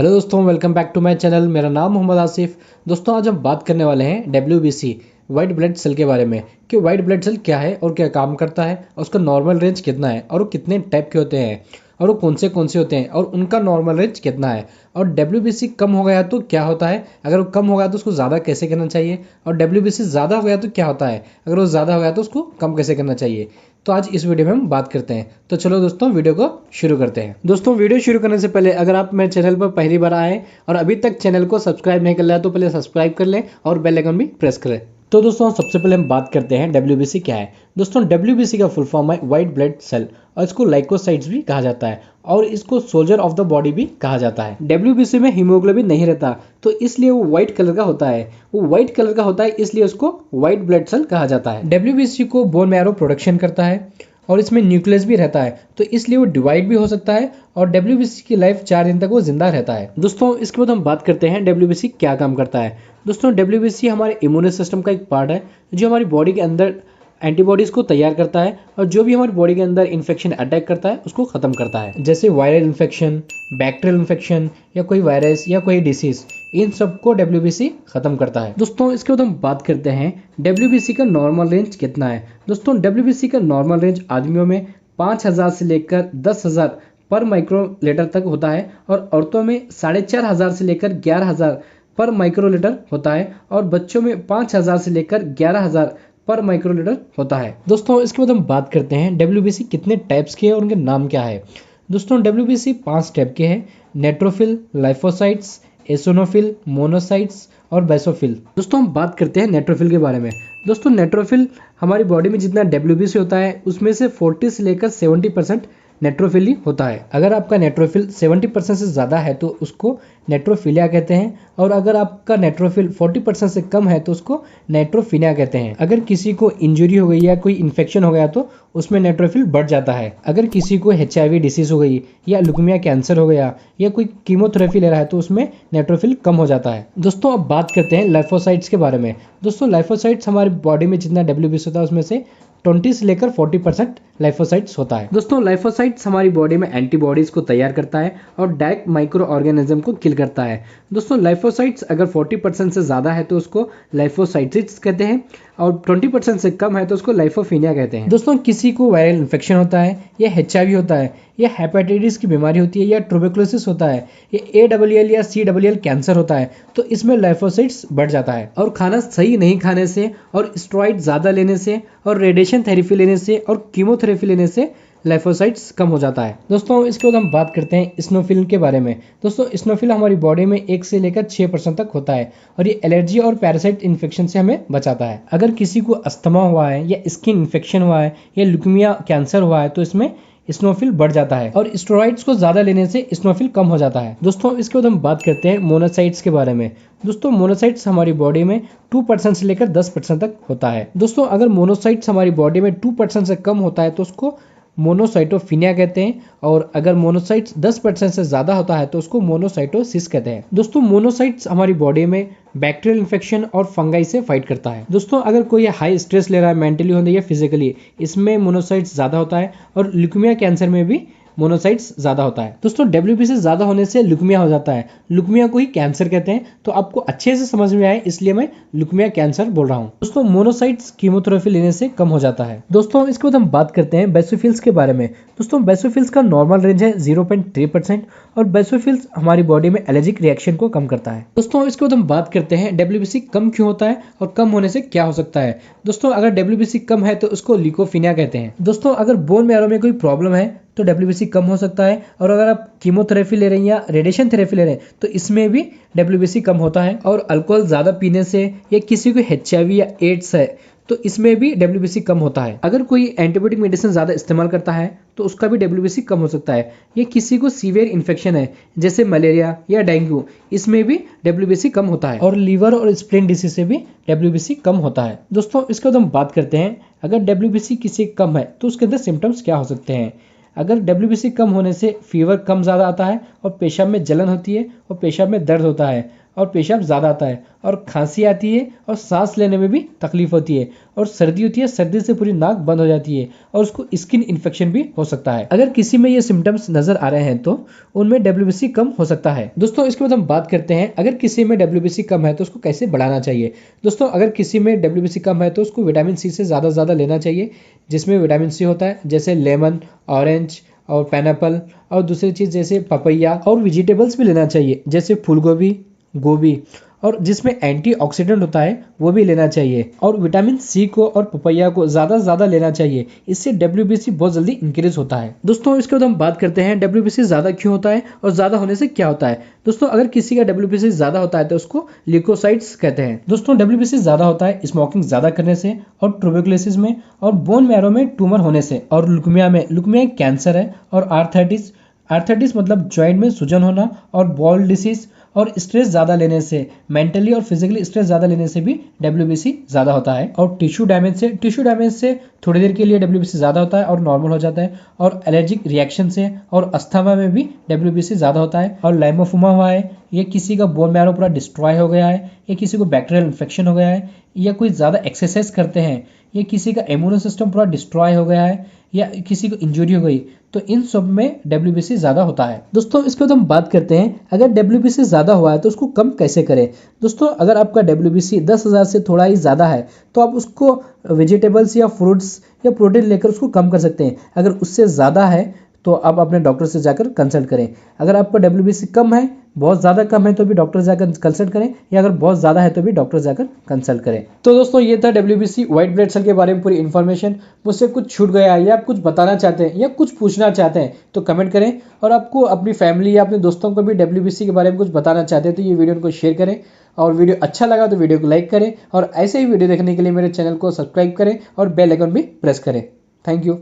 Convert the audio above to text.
Hello दोस्तों, welcome back to my channel. मेरा नाम मोहम्मद आसिफ। दोस्तों, आज हम बात करने वाले हैं WBC वाइट ब्लड सेल के बारे में कि वाइट ब्लड सेल क्या है और क्या काम करता है और उसका नॉर्मल रेंज कितना है और वो कितने टाइप के होते हैं और वो कौन से होते हैं और उनका नॉर्मल रेंज कितना है और WBC कम हो गया तो क्या होता है, अगर वो कम हो गया तो उसको ज़्यादा कैसे करना चाहिए और WBC ज़्यादा हो गया तो क्या होता है, अगर वो ज़्यादा हो गया तो उसको कम कैसे करना चाहिए। तो आज इस वीडियो में हम बात करते हैं। तो चलो दोस्तों, वीडियो को शुरू करते हैं। दोस्तों, वीडियो शुरू करने से पहले अगर आप मेरे चैनल पर पहली बार आए और अभी तक चैनल को सब्सक्राइब नहीं कर लिया तो पहले सब्सक्राइब कर लें और बेल आइकन भी प्रेस करें। तो दोस्तों, सबसे पहले हम बात करते हैं WBC क्या है। दोस्तों, WBC का फुल फॉर्म है वाइट ब्लड सेल और इसको लाइकोसाइट्स भी कहा जाता है और इसको सोल्जर ऑफ द बॉडी भी कहा जाता है। WBC में हीमोग्लोबिन नहीं रहता तो इसलिए वो व्हाइट कलर का होता है। वो व्हाइट कलर का होता है इसलिए उसको व्हाइट ब्लड सेल कहा जाता है। WBC को बोन मैरो प्रोडक्शन करता है और इसमें न्यूक्लियस भी रहता है तो इसलिए वो डिवाइड भी हो सकता है और WBC की लाइफ 4 दिन तक वो जिंदा रहता है। दोस्तों, इसके बाद हम बात करते हैं WBC क्या काम करता है। दोस्तों, WBC हमारे इम्यून सिस्टम का एक पार्ट है जो हमारी बॉडी के अंदर एंटीबॉडीज को तैयार करता है और जो भी हमारी बॉडी के अंदर इन्फेक्शन अटैक करता है उसको खत्म करता है, जैसे वायरल इन्फेक्शन, बैक्टीरियल इन्फेक्शन या कोई वायरस या कोई डिसीज, इन सबको WBC खत्म करता है। दोस्तों, इसके बाद हम बात करते हैं WBC का नॉर्मल रेंज कितना है। दोस्तों, WBC का नॉर्मल रेंज आदमियों में 5000 से लेकर 10,000 पर माइक्रोलीटर तक होता है और औरतों में 4500 से लेकर 11000 पर माइक्रोलीटर होता है और बच्चों में 5000 से लेकर 11000 पर माइक्रोलीटर होता है। दोस्तों, इसके बाद हम बात करते हैं WBC कितने टाइप्स के हैं और उनके नाम क्या है। दोस्तों, WBC 5 टाइप के हैं: नेट्रोफिल, लाइफोसाइट्स, एसोनोफिल, मोनोसाइट्स और बेसोफिल। दोस्तों, हम बात करते हैं नेट्रोफिल के बारे में। दोस्तों, नेट्रोफिल हमारी बॉडी में जितना WBC होता है उसमें से 40 से लेकर 70% नेट्रोफिल ही होता है। अगर आपका नेट्रोफिल 70% से ज़्यादा है तो उसको नेट्रोफिलिया कहते हैं और अगर आपका नेट्रोफिल 40% से कम है तो उसको नेट्रोफिनिया कहते हैं। अगर किसी को इंजरी हो गई या कोई इन्फेक्शन हो गया तो उसमें नेट्रोफिल बढ़ जाता है। अगर किसी को HIV डिसीज हो गई या लुकेमिया कैंसर हो गया या कोई कीमोथेरेपी ले रहा है तो उसमें नेट्रोफिल कम हो जाता है। दोस्तों, अब बात करते हैं लाइफोसाइट्स के बारे में। दोस्तों, लाइफोसाइट्स हमारी बॉडी में जितना WBC होता है उसमें से 20 से लेकर 40% लाइफोसाइट्स होता है। दोस्तों, लाइफोसाइट्स हमारी बॉडी में एंटीबॉडीज को तैयार करता है और डायरेक्ट माइक्रो ऑर्गेनिज्म को किल करता है। दोस्तों, लाइफोसाइट्स अगर 40% से ज़्यादा है तो उसको लाइफोसाइटिस कहते हैं और 20% से कम है तो उसको लाइफोफिनिया कहते हैं। दोस्तों, किसी को वायरल इन्फेक्शन होता है या HIV होता है या हेपेटाइटिस की बीमारी होती है या ट्यूबरकुलोसिस होता है या ALL या CLL कैंसर होता है तो इसमें लाइफोसाइट्स बढ़ जाता है। और खाना सही नहीं खाने से और स्टेरॉइड ज़्यादा लेने से और रेडिएशन थेरेपी लेने से और कीमोथेरेपी लेने से लाइफोसाइट्स कम हो जाता है। दोस्तों, इसके बाद हम बात करते हैं स्नोफिल के बारे में। दोस्तों, स्नोफिल हमारी बॉडी में 1 से लेकर 6% तक होता है और ये एलर्जी और पैरासाइट इन्फेक्शन से हमें बचाता है। अगर किसी को अस्थमा हुआ है या स्किन इन्फेक्शन हुआ है या ल्यूकेमिया कैंसर हुआ है तो इसमें स्नोफिल बढ़ जाता है और स्टेरॉइड्स को ज्यादा लेने से स्नोफिल कम हो जाता है। दोस्तों, इसके बाद हम बात करते हैं मोनोसाइट्स के बारे में। दोस्तों, मोनोसाइट्स हमारी बॉडी में 2% से लेकर 10% तक होता है। दोस्तों, अगर मोनोसाइट्स हमारी बॉडी में 2% से कम होता है तो उसको मोनोसाइटोफिनिया कहते हैं और अगर मोनोसाइट्स 10% से ज़्यादा होता है तो उसको मोनोसाइटोसिस कहते हैं। दोस्तों, मोनोसाइट्स हमारी बॉडी में बैक्टीरियल इन्फेक्शन और फंगाई से फाइट करता है। दोस्तों, अगर कोई हाई स्ट्रेस ले रहा है मेंटली हो या फिजिकली, इसमें मोनोसाइट्स ज़्यादा होता है और ल्यूकेमिया कैंसर में भी मोनोसाइट्स ज्यादा होता है। दोस्तों, WBC ज्यादा होने से लुकेमिया हो जाता है। लुकेमिया को ही कैंसर कहते हैं तो आपको अच्छे से समझ में आए इसलिए मैं लुकेमिया कैंसर बोल रहा हूँ। दोस्तों, मोनोसाइट्स कीमोथेरेपी लेने से कम हो जाता है। दोस्तों, इसके बाद हम बात करते हैं बेसोफिल्स के बारे में। दोस्तों, बेसोफिल्स का नॉर्मल रेंज है 0.3% और बेसोफिल्स हमारी बॉडी में एलर्जिक रिएक्शन को कम करता है। दोस्तों, इसके बाद हम बात करते हैं WBC कम क्यों होता है और कम होने से क्या हो सकता है। दोस्तों, अगर WBC कम है तो उसको ल्यूकोफिनिया कहते हैं। दोस्तों, अगर बोन मैरो में कोई प्रॉब्लम है तो WBC कम हो सकता है और अगर आप कीमोथेरेपी ले रहे हैं या रेडिएशन थेरेपी ले रहे हैं तो इसमें भी WBC कम होता है। और अल्कोहल ज़्यादा पीने से या किसी को HIV या एड्स है तो इसमें भी WBC कम होता है। अगर कोई एंटीबायोटिक मेडिसिन ज़्यादा इस्तेमाल करता है तो उसका भी WBC कम हो सकता है। या किसी को सीवियर इन्फेक्शन है जैसे मलेरिया या डेंगू, इसमें भी WBC कम होता है। और लीवर और स्प्लीन डिसीज से भी WBC कम होता है। दोस्तों, इसके बाद हम बात करते हैं अगर WBC किसी कम है तो उसके अंदर सिम्टम्स क्या हो सकते हैं। अगर WBC कम होने से फीवर कम ज़्यादा आता है और पेशाब में जलन होती है और पेशाब में दर्द होता है और पेशाब ज़्यादा आता है और खांसी आती है और सांस लेने में भी तकलीफ होती है और सर्दी होती है, सर्दी से पूरी नाक बंद हो जाती है और उसको स्किन इन्फेक्शन भी हो सकता है। अगर किसी में ये सिम्टम्स नजर आ रहे हैं तो उनमें WBC कम हो सकता है। दोस्तों इसके बाद हम बात करते हैं अगर किसी में WBC कम है तो उसको कैसे बढ़ाना चाहिए। दोस्तों अगर किसी में WBC कम है तो उसको विटामिन सी से ज़्यादा लेना चाहिए, जिसमें विटामिन सी होता है, जैसे लेमन, ऑरेंज और पाइनएप्पल, और दूसरी चीज़ जैसे पपैया, और वेजिटेबल्स भी लेना चाहिए जैसे फूलगोभी, गोभी, और जिसमें एंटीऑक्सीडेंट होता है वो भी लेना चाहिए। और विटामिन सी को और पपैया को ज़्यादा लेना चाहिए, इससे WBC बहुत जल्दी इंक्रीज होता है। दोस्तों इसके बाद हम बात करते हैं WBC ज़्यादा क्यों होता है और ज़्यादा होने से क्या होता है। दोस्तों अगर किसी का WBC ज़्यादा होता है तो उसको ल्यूकोसाइट्स कहते हैं। दोस्तों WBC ज़्यादा होता है स्मोकिंग ज़्यादा करने से, और ट्यूबरकुलोसिस में, और बोन मैरो में ट्यूमर होने से, और लुकेमिया कैंसर है, और आर्थराइटिस मतलब जॉइंट में सूजन होना, और बॉल डिसीज, और स्ट्रेस ज़्यादा लेने से, मेंटली और फिजिकली स्ट्रेस ज़्यादा लेने से भी WBC ज़्यादा होता है। और टिश्यू डैमेज से थोड़ी देर के लिए WBC ज़्यादा होता है और नॉर्मल हो जाता है। और एलर्जिक रिएक्शन से और अस्थमा में भी WBC ज़्यादा होता है। और लाइमोफुमा हुआ है, या किसी का बोन मैरो पूरा डिस्ट्रॉय हो गया है, या किसी को बैक्टीरियल इन्फेक्शन हो गया है, या कोई ज़्यादा एक्सरसाइज करते हैं, या किसी का इम्यून सिस्टम पूरा डिस्ट्रॉय हो गया है, या किसी को इंजरी हो गई, तो इन सब में WBC ज़्यादा होता है। दोस्तों इसके बाद हम बात करते हैं अगर WBC ज़्यादा हुआ है तो उसको कम कैसे करें। दोस्तों अगर आपका WBC 10,000 से थोड़ा ही ज़्यादा है तो आप उसको वेजिटेबल्स या फ्रूट्स या प्रोटीन लेकर उसको कम कर सकते हैं। अगर उससे ज़्यादा है तो आप अपने डॉक्टर से जाकर कंसल्ट करें। अगर आपका WBC कम है, बहुत ज़्यादा कम है, तो भी डॉक्टर जाकर कंसल्ट करें, या अगर बहुत ज़्यादा है तो भी डॉक्टर जाकर कंसल्ट करें। तो दोस्तों ये था WBC व्हाइट ब्लड सेल के बारे में पूरी इन्फॉर्मेशन। मुझसे कुछ छूट गया है या आप कुछ बताना चाहते हैं या कुछ पूछना चाहते हैं तो कमेंट करें, और आपको अपनी फैमिली या अपने दोस्तों को भी WBC के बारे में कुछ बताना चाहते हैं तो ये वीडियो को शेयर करें, और वीडियो अच्छा लगा तो वीडियो को लाइक करें, और ऐसे ही वीडियो देखने के लिए मेरे चैनल को सब्सक्राइब करें और बेल आइकन भी प्रेस करें। Thank you.